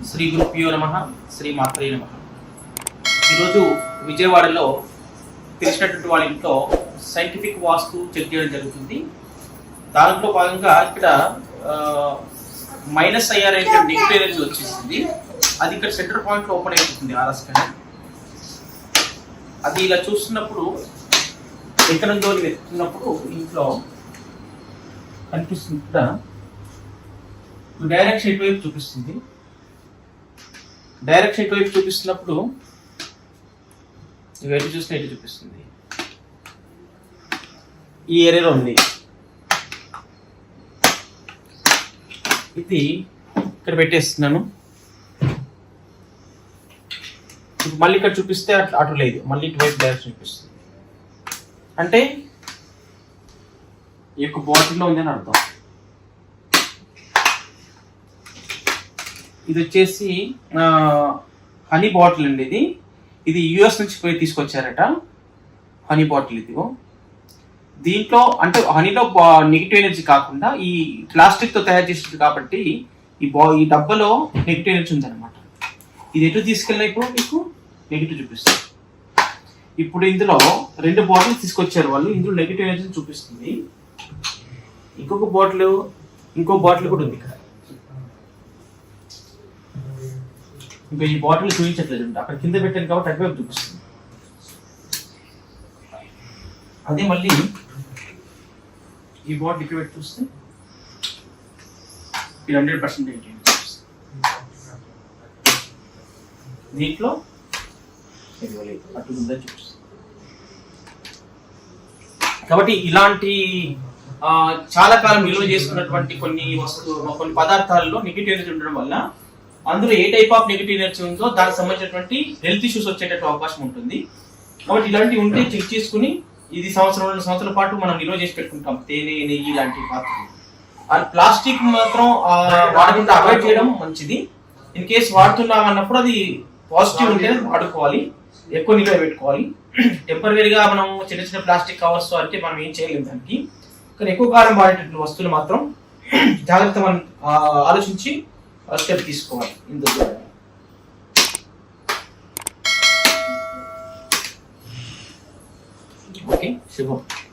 శ్రీ గురుభ్యో నమః, శ్రీ మాత్రే నమః. ఈరోజు విజయవాడలో తెలిసినటువంటి వాళ్ళ ఇంట్లో సైంటిఫిక్ వాస్తు చెక్ చేయడం జరుగుతుంది. దాంట్లో భాగంగా ఇక్కడ -IR నెగిటివ్ ఎనర్జీ వచ్చేసింది. అది ఇక్కడ సెంటర్ పాయింట్ లో ఓపెన్ అయిపోతుంది ఆర్ఎస్ కానీ. అది ఇలా చూస్తున్నప్పుడు ఎక్కడ ఉందో వెతుకుతున్నప్పుడు ఇంట్లో కనిపిస్తుంది. ఇక్కడ డైరెక్షన్ ఇటువైపు చూపిస్తుంది. డైరెక్షన్ ఇటువైపు చూపిస్తున్నప్పుడు ఎటు చూస్తే ఎటు చూపిస్తుంది. ఈ ఏరియాలో ఉంది. ఇది ఇక్కడ పెట్టేస్తున్నాను. ఇప్పుడు మళ్ళీ ఇక్కడ చూపిస్తే అటు లేదు, మళ్ళీ ఇటువైపు డైరెక్షన్ చూపిస్తుంది. అంటే ఈ యొక్క బాటిల్లో ఉందని అర్థం. ఇది వచ్చేసి హనీ బాటిల్ అండి. ఇది US నుంచి పోయి తీసుకొచ్చారట హనీ బాటిల్. ఇదిగో దీంట్లో అంటే హనీలో నెగిటివ్ ఎనర్జీ కాకుండా ఈ ప్లాస్టిక్ తో తయారు చేసింది కాబట్టి ఈ డబ్బాలో నెగిటివ్ ఎనర్జీ ఉందన్నమాట. ఇది ఎటు తీసుకెళ్ళినా ఇప్పుడు మీకు నెగిటివ్ చూపిస్తుంది. ఇప్పుడు ఇందులో 2 బాటిల్ తీసుకొచ్చారు వాళ్ళు. ఇందులో నెగిటివ్ ఎనర్జీ చూపిస్తుంది. ఇంకో బాటిల్ కూడా ఉంది ఇక్కడ. ఇంకా ఈ బాటిల్ చూపించట్లేదు, అక్కడ కింద పెట్టాను కాబట్టి అటువైపు చూపిస్తుంది. అదే మళ్ళీ ఈ బాటిల్ ఇక్కడ పెట్టి చూస్తే 100% దీంట్లో అటు ఉందని చూపిస్తుంది. కాబట్టి ఇలాంటి చాలా కాలం నిల్వ చేసుకున్నటువంటి కొన్ని పదార్థాల్లో నెగిటివ్ ఎనర్జీ ఉండడం వల్ల అందులో ఏ టైప్ ఆఫ్ నెగిటివ్ ఎనర్జీ ఉందో దానికి సంబంధించినటువంటి హెల్త్ ఇష్యూస్ వచ్చేటటువంటి అవకాశం ఉంటుంది. కాబట్టి ఇలాంటివి ఉంటే చెక్ చేసుకుని ఇది 2 సంవత్సరాల పాటు మనం నిల్వ చేసి పెట్టుకుంటాం. తేనె, నెయ్యి ఇలాంటి పాత్రలు. అది ప్లాస్టిక్ మాత్రం వాడకుండా అవాయిడ్ చేయడం మంచిది. ఇన్ కేసు వాడుతున్నాం అన్నప్పుడు అది పాజిటివ్ ఉంటే వాడుకోవాలి, ఎక్కువ నిల్వ పెట్టుకోవాలి. టెంపరీగా మనం చిన్న ప్లాస్టిక్ కవర్స్ అంటే మనం ఏం చేయలేము దానికి. కానీ ఎక్కువ కాలం వాడేటటువంటి వస్తువులు మాత్రం జాగ్రత్త మనం ఆలోచించి స్టెప్ తీసుకోవాలి. ఇందులో ఓకే, శుభం.